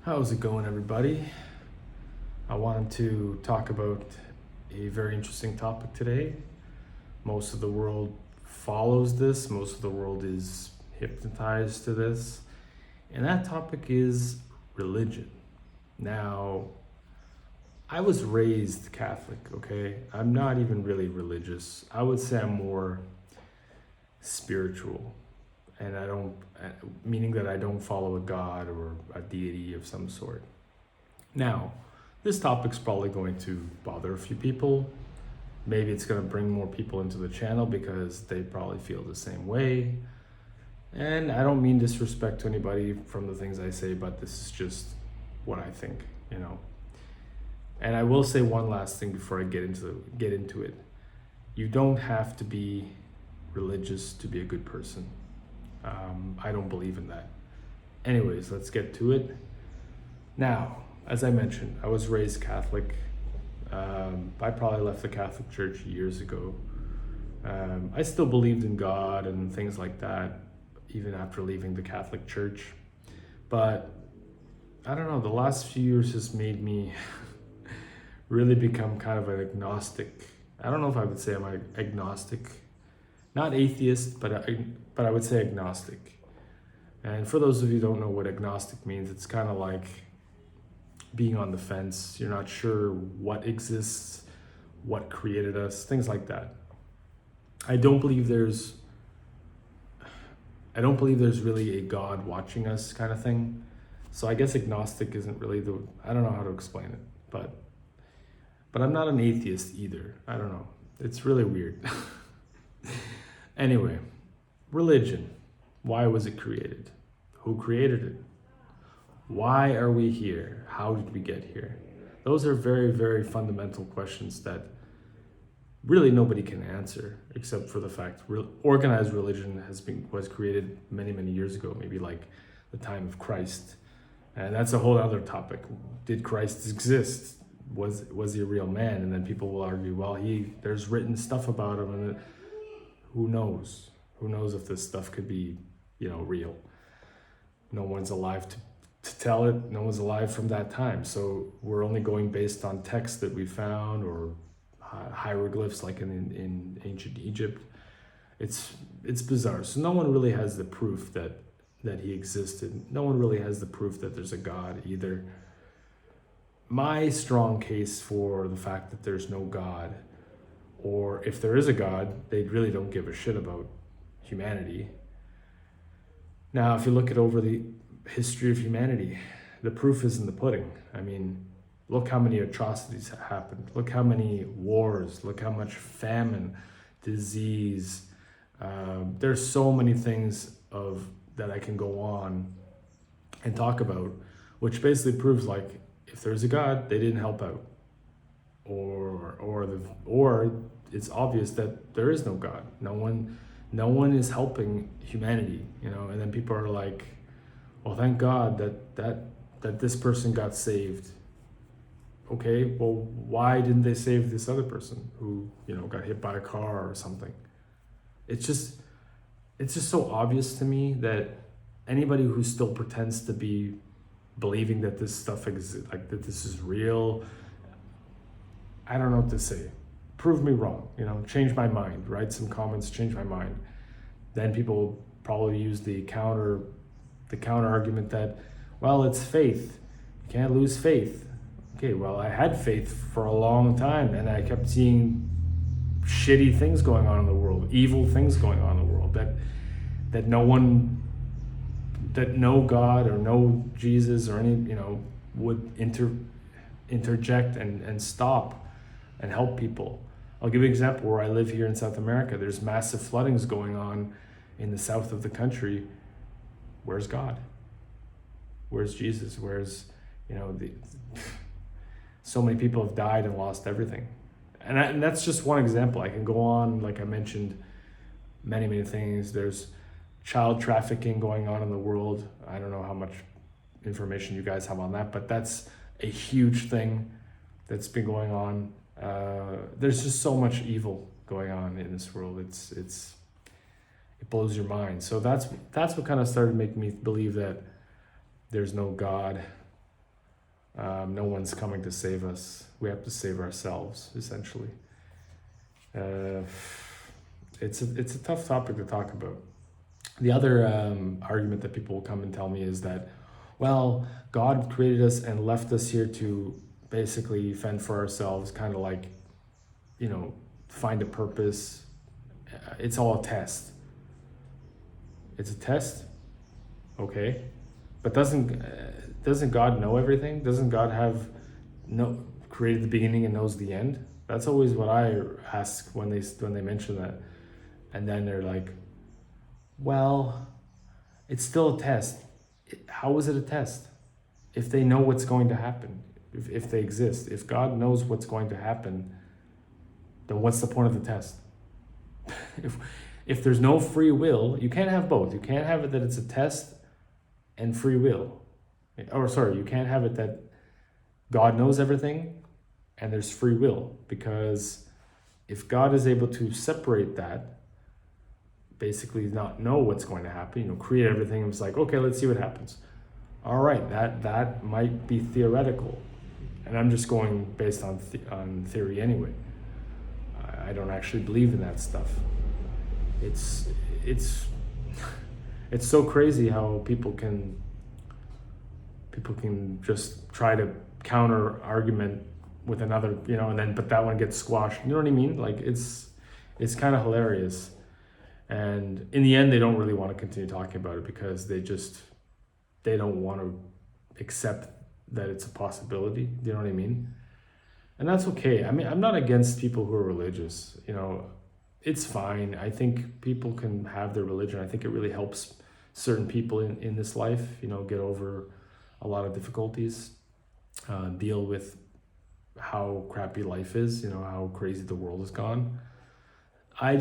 How's it going, everybody? I wanted to talk about a very interesting topic today. Most of the world follows this, most of the world is hypnotized to this, and that topic is religion. Now, I was raised Catholic, okay? I'm not even really religious. I would say I'm more spiritual, and meaning that I don't follow a god or a deity of some sort. Now, this topic's probably going to bother a few people. Maybe it's going to bring more people into the channel because they probably feel the same way. And I don't mean disrespect to anybody from the things I say, but this is just what I think. And I will say one last thing before I get into it. You don't have to be religious to be a good person. I don't believe in that. Anyways, let's get to it. Now, as I mentioned, I was raised Catholic. I probably left the Catholic Church years ago. I still believed in God and things like that, even after leaving the Catholic Church. But I don't know, the last few years has made me really become kind of an agnostic. I don't know if I would say I'm an agnostic. Not atheist, but I would say agnostic. And for those of you who don't know what agnostic means, it's kind of like being on the fence. You're not sure what exists, what created us, things like that. I don't believe there's really a God watching us kind of thing. So I guess agnostic isn't really I don't know how to explain it, but I'm not an atheist either. I don't know. It's really weird. Anyway, religion. Why was it created? Who created it? Why are we here? How did we get here? Those are very, very fundamental questions that really nobody can answer, except for the fact organized religion was created many, many years ago, maybe like the time of Christ. And that's a whole other topic. Did Christ exist? Was he a real man? And then people will argue, well, there's written stuff about him, and who knows? Who knows if this stuff could be, real? No one's alive to tell it. No one's alive from that time. So we're only going based on texts that we found or hieroglyphs like in ancient Egypt. It's bizarre. So no one really has the proof that he existed. No one really has the proof that there's a God either. My strong case for the fact that there's no God, or if there is a God, they really don't give a shit about humanity. Now, if you look at over the history of humanity, the proof is in the pudding. I mean, look how many atrocities have happened. Look how many wars. Look how much famine, disease. There's so many things that I can go on and talk about, which basically proves like if there's a God, they didn't help out, or it's obvious that there is no God. No one is helping humanity, And then people are like, well, thank God that this person got saved. Okay, well, why didn't they save this other person who, got hit by a car or something? It's just so obvious to me that anybody who still pretends to be believing that this stuff exists, like that this is real, I don't know what to say. Prove me wrong, change my mind, write some comments, change my mind. Then people probably use the counter argument that, well, it's faith. You can't lose faith. Okay, well, I had faith for a long time, and I kept seeing shitty things going on in the world, evil things going on in the world, that no God or no Jesus or any, would interject and stop and help people. I'll give you an example where I live here in South America. There's massive floodings going on in the south of the country. Where's God? Where's Jesus? Where's, so many people have died and lost everything. And that's just one example. I can go on, like I mentioned, many, many things. There's child trafficking going on in the world. I don't know how much information you guys have on that, but that's a huge thing that's been going on. There's just so much evil going on in this world. It blows your mind. So that's what kind of started making me believe that there's no God. No one's coming to save us. We have to save ourselves, essentially. It's a tough topic to talk about. The other argument that people will come and tell me is that, well, God created us and left us here to basically fend for ourselves, kind of like, find a purpose. It's all a test. It's a test, okay, but doesn't God know everything? Doesn't God have created the beginning and knows the end? That's always what I ask when they mention that, and then they're like, well, it's still a test. How is it a test? If they know what's going to happen, if they exist, if God knows what's going to happen, then what's the point of the test? If there's no free will, you can't have both. You can't have it that it's a test and free will. Or sorry, you can't have it that God knows everything and there's free will. Because if God is able to separate that, basically not know what's going to happen, create everything and it's like, okay, let's see what happens. All right, that might be theoretical. And I'm just going based on theory anyway. I don't actually believe in that stuff. It's so crazy how people can just try to counter argument with another, but that one gets squashed. You know what I mean? Like it's kind of hilarious. And in the end, they don't really want to continue talking about it because they don't want to accept that it's a possibility. Do you know what I mean? And that's okay. I mean, I'm not against people who are religious. It's fine. I think people can have their religion. I think it really helps certain people in this life, get over a lot of difficulties, deal with how crappy life is, how crazy the world has gone. I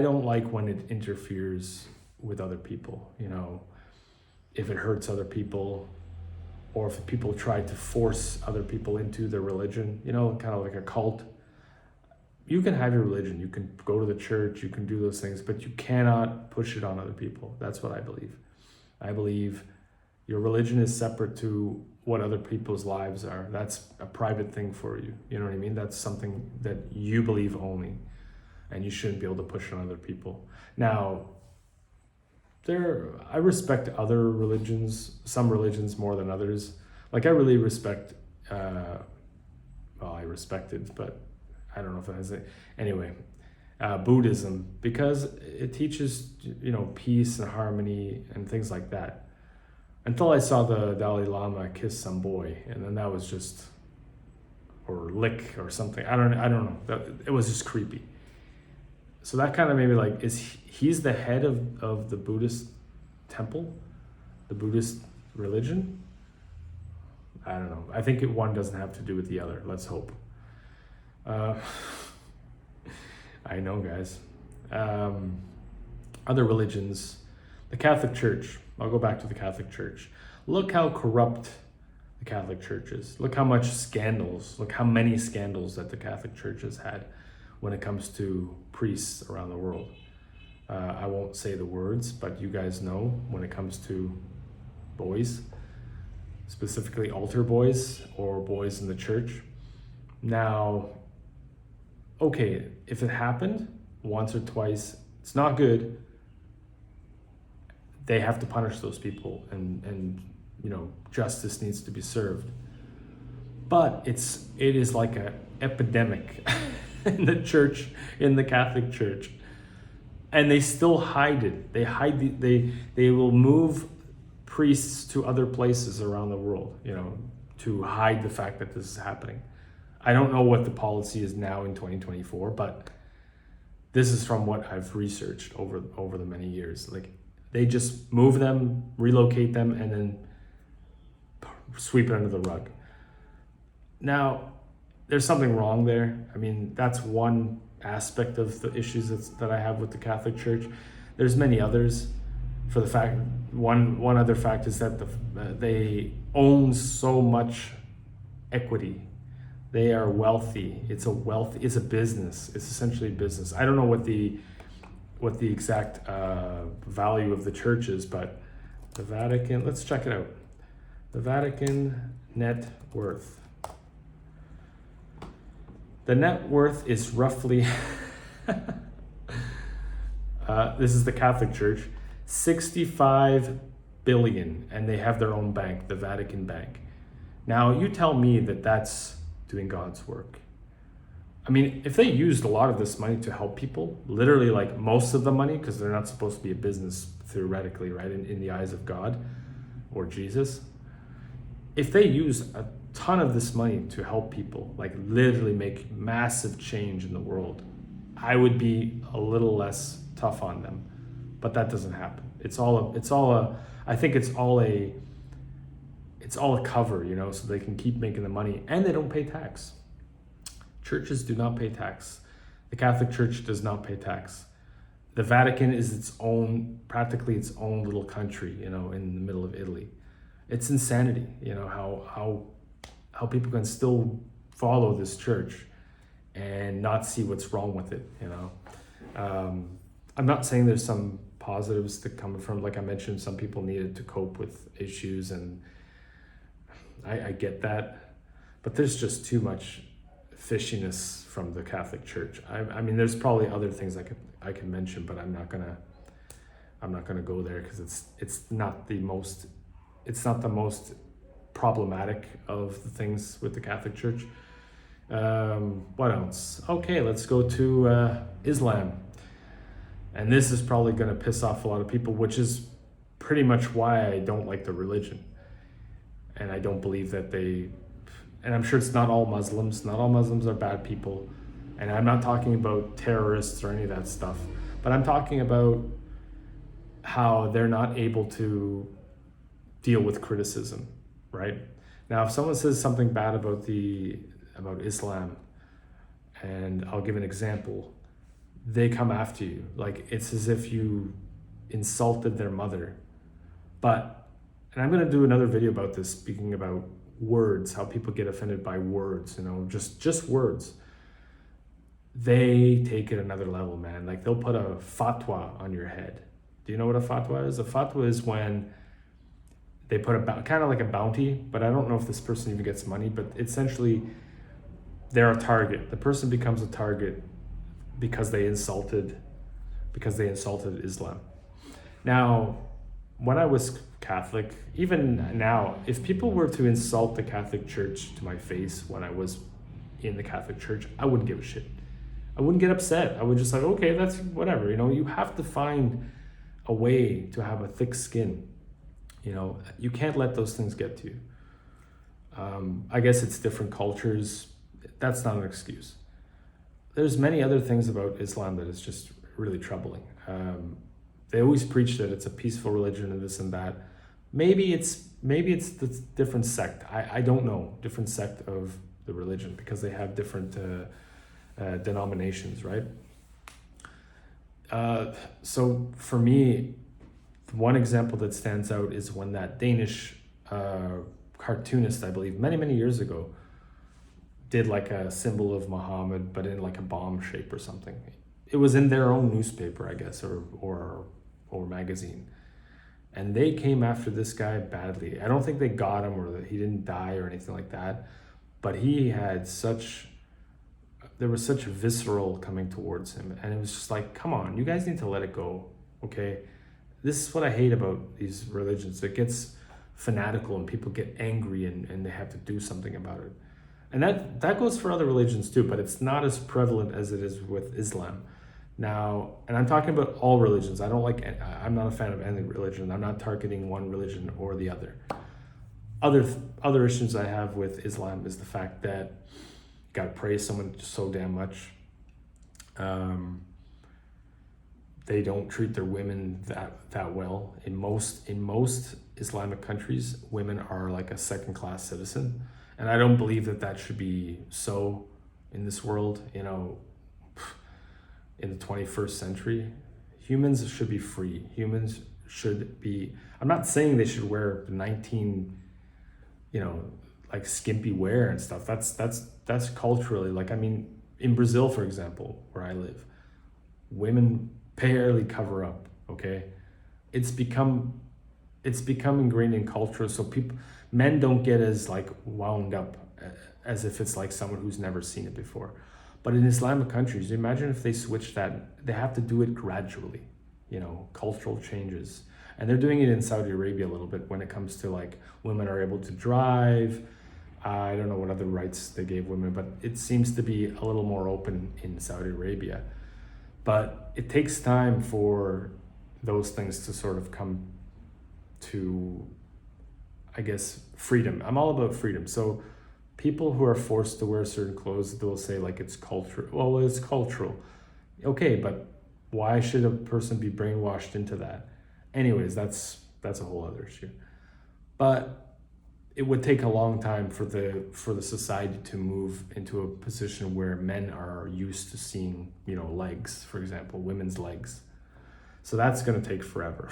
don't like when it interferes with other people, if it hurts other people, or if people try to force other people into their religion, kind of like a cult. You can have your religion, you can go to the church, you can do those things, but you cannot push it on other people. That's what I believe. I believe your religion is separate to what other people's lives are. That's a private thing for you. You know what I mean? That's something that you believe only, and you shouldn't be able to push on other people. Now, I respect other religions, some religions more than others. Like I really respect, I respected, but I don't know if it has it. Anyway, Buddhism, because it teaches, peace and harmony and things like that. Until I saw the Dalai Lama kiss some boy, and then that was just, or lick or something. I don't know. It was just creepy. So that kind of made me like, he's the head of the Buddhist temple, the Buddhist religion? I don't know. I think one doesn't have to do with the other. Let's hope. I know, guys. Other religions, the Catholic Church. I'll go back to the Catholic Church. Look how corrupt the Catholic Church is. Look how many scandals that the Catholic Church has had when it comes to priests around the world. I won't say the words, but you guys know when it comes to boys, specifically altar boys or boys in the church. Now, okay, if it happened once or twice, it's not good. They have to punish those people and justice needs to be served. But it is like an epidemic in the church, in the Catholic Church. And they still hide it. They will move priests to other places around the world, to hide the fact that this is happening. I don't know what the policy is now in 2024, but this is from what I've researched over the many years. Like they just move them, relocate them, and then sweep it under the rug. Now, there's something wrong there. I mean, that's one aspect of the issues that I have with the Catholic Church. There's many others. For the fact, one other fact is that they own so much equity. They are wealthy. It's a business. It's essentially a business. I don't know what the exact value of the church is, but the Vatican. Let's check it out. The Vatican net worth. The net worth is roughly, this is the Catholic Church, 65 billion, and they have their own bank, the Vatican Bank. Now, you tell me that that's doing God's work. I mean, if they used a lot of this money to help people, literally like most of the money, because they're not supposed to be a business theoretically, right, in the eyes of God or Jesus. If they use a ton of this money to help people, like literally make massive change in the world, I would be a little less tough on them. But that doesn't happen. I think it's all a cover, you know, so they can keep making the money, and they don't pay tax. Churches do not pay tax. The Catholic Church does not pay tax. The Vatican is practically its own little country, you know, in the middle of Italy. It's insanity, you know, how people can still follow this church and not see what's wrong with it, you know. I'm not saying there's some positives that come from, like I mentioned, some people need it to cope with issues, and I get that, but there's just too much fishiness from the Catholic Church. I mean, there's probably other things I can mention, but I'm not gonna go there, because it's not the most problematic of the things with the Catholic Church. What else? Okay, let's go to Islam. And this is probably going to piss off a lot of people, which is pretty much why I don't like the religion. And I don't believe that and I'm sure it's not all Muslims. Not all Muslims are bad people. And I'm not talking about terrorists or any of that stuff. But I'm talking about how they're not able to deal with criticism, right? Now, if someone says something bad about Islam, and I'll give an example, they come after you. Like, it's as if you insulted their mother. And I'm gonna do another video about this, speaking about words, how people get offended by words, you know, just words. They take it another level, man. Like, they'll put a fatwa on your head. Do you know what a fatwa is? A fatwa is when they put kind of like a bounty, but I don't know if this person even gets money, but essentially they're a target. The person becomes a target because they insulted Islam. Now, when I was Catholic, even now, if people were to insult the Catholic Church to my face when I was in the Catholic Church, I wouldn't give a shit. I wouldn't get upset. I would just like, okay, that's whatever. You know, you have to find a way to have a thick skin. You know, you can't let those things get to you. I guess it's different cultures. That's not an excuse. There's many other things about Islam that is just really troubling. They always preach that it's a peaceful religion and this and that. Maybe it's the different sect. I don't know, different sect of the religion, because they have different denominations, right? So for me, one example that stands out is when that Danish cartoonist, I believe, many years ago, did like a symbol of Muhammad, but in like a bomb shape or something. It was in their own newspaper, I guess, or magazine. And they came after this guy badly. I don't think they got him or that he didn't die or anything like that, but there was such visceral coming towards him. And it was just like, come on, you guys need to let it go, okay? This is what I hate about these religions. It gets fanatical and people get angry and they have to do something about it. And that goes for other religions too, but it's not as prevalent as it is with Islam. Now, and I'm talking about all religions. I'm not a fan of any religion. I'm not targeting one religion or the other. Other issues I have with Islam is the fact that you gotta praise someone so damn much. They don't treat their women that well. In most Islamic countries, women are like a second-class citizen. And I don't believe that should be so in this world, you know, in the 21st century. Humans should be free. Humans should be, I'm not saying they should wear 19, you know, like skimpy wear and stuff. That's culturally, like, I mean, in Brazil, for example, where I live, women barely cover up, okay? It's become it's become ingrained in culture, so men don't get as like wound up as if it's like someone who's never seen it before. But in Islamic countries, imagine if they switch that. They have to do it gradually, cultural changes. And they're doing it in Saudi Arabia a little bit when it comes to like women are able to drive. I don't know what other rights they gave women, but it seems to be a little more open in Saudi Arabia. But it takes time for those things to sort of come to, I guess, freedom. I'm all about freedom. So people who are forced to wear certain clothes, they'll say like it's cultural. Well, it's cultural. Okay, but why should a person be brainwashed into that? Anyways, that's a whole other issue. But it would take a long time for the society to move into a position where men are used to seeing, legs, for example, women's legs. So that's going to take forever.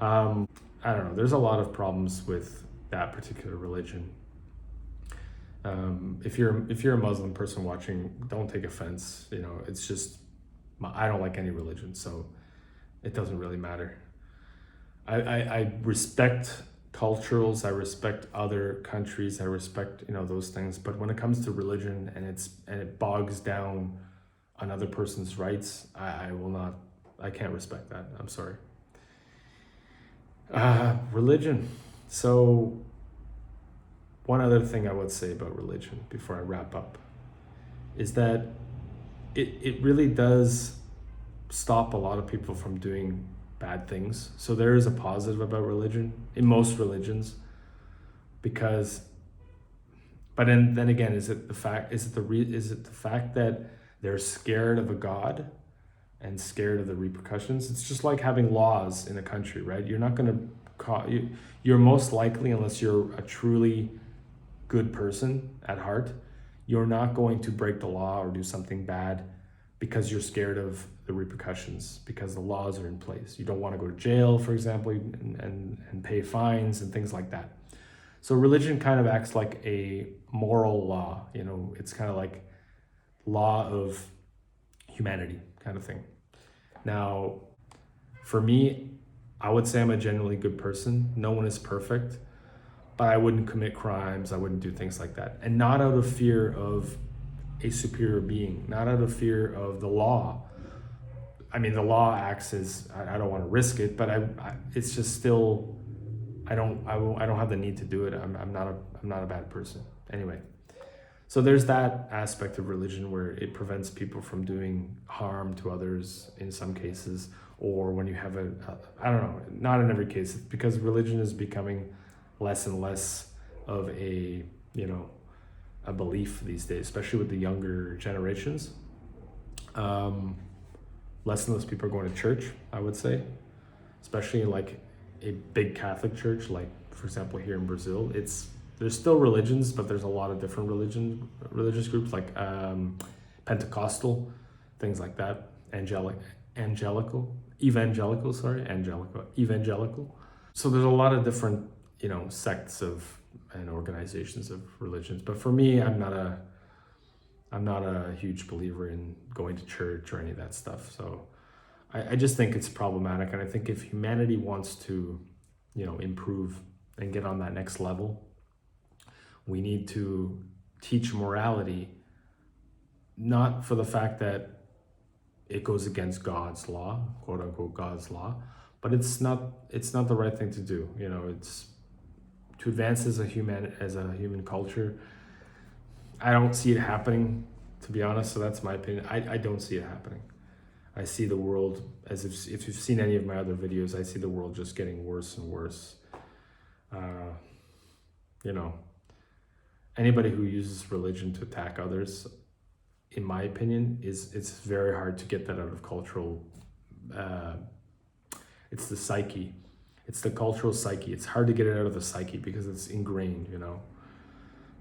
I don't know. There's a lot of problems with that particular religion. If you're a Muslim person watching, don't take offense. It's just I don't like any religion, so it doesn't really matter. I respect cultures. I respect other countries. I respect those things. But when it comes to religion and it bogs down another person's rights, I will not. I can't respect that. I'm sorry. Religion. So one other thing I would say about religion before I wrap up is that it really does stop a lot of people from doing bad things. So there is a positive about religion in most religions, but then again, is it the fact that they're scared of a God and scared of the repercussions? It's just like having laws in a country, right? You're not going to you're most likely, unless you're a truly good person at heart, you're not going to break the law or do something bad because you're scared of the repercussions, because the laws are in place. You don't want to go to jail, for example, and pay fines and things like that. So religion kind of acts like a moral law. It's kind of like law of humanity kind of thing. Now, for me, I would say I'm a genuinely good person. No one is perfect, but I wouldn't commit crimes. I wouldn't do things like that. And not out of fear of a superior being, not out of fear of the law. I mean, the law acts as, I don't want to risk it, but it's just still, I don't have the need to do it. I'm not a bad person. Anyway, so there's that aspect of religion where it prevents people from doing harm to others in some cases, or when you have I don't know, not in every case, because religion is becoming less and less of a belief these days, especially with the younger generations. Less and less people are going to church, I would say, especially in like a big Catholic church, like for example here in Brazil. There's still religions, but there's a lot of different religious groups like Pentecostal, things like that, evangelical. So there's a lot of different sects and organizations of religions. But for me, I'm not a huge believer in going to church or any of that stuff. So I just think it's problematic. And I think if humanity wants to, improve and get on that next level, we need to teach morality, not for the fact that it goes against God's law, quote unquote God's law, but it's not the right thing to do. It's to advance as a human culture. I don't see it happening, to be honest. So that's my opinion. I don't see it happening. I see the world as if you've seen any of my other videos, I see the world just getting worse and worse. Anybody who uses religion to attack others, in my opinion, it's very hard to get that out of cultural. It's the psyche. It's the cultural psyche. It's hard to get it out of the psyche because it's ingrained,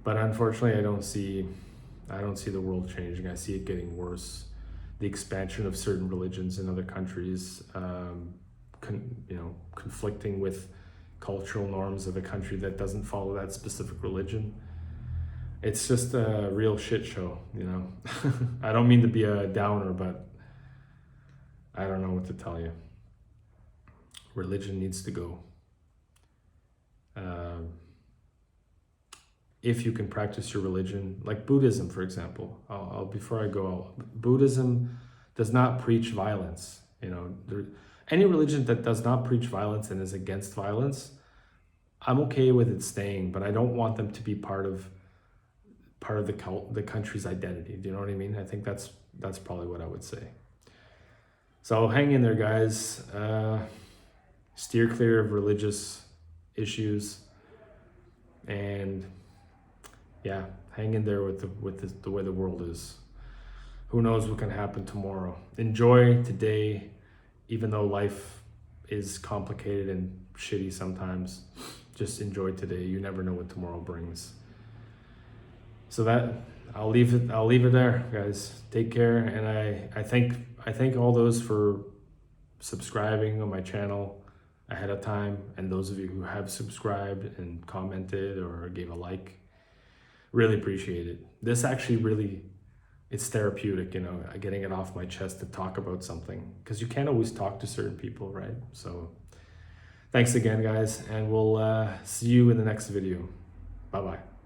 But unfortunately, I don't see the world changing. I see it getting worse. The expansion of certain religions in other countries, conflicting with cultural norms of a country that doesn't follow that specific religion. It's just a real shit show, I don't mean to be a downer, but I don't know what to tell you. Religion needs to go. if you can practice your religion, like Buddhism, for example. Before I go, Buddhism does not preach violence. You know, any religion that does not preach violence and is against violence, I'm okay with it staying, but I don't want them to be part of the country's identity. Do you know what I mean? I think that's probably what I would say. So hang in there, guys. Steer clear of religious issues, and yeah, hang in there with the way the world is. Who knows what can happen tomorrow? Enjoy today, even though life is complicated and shitty sometimes. Just enjoy today. You never know what tomorrow brings. So that I'll leave it there, guys. Take care, and I thank all those for subscribing on my channel ahead of time, and those of you who have subscribed and commented or gave a like. Really appreciate it. This actually really, it's therapeutic, you know, getting it off my chest to talk about something, because you can't always talk to certain people, right? So thanks again, guys, and we'll see you in the next video. Bye-bye.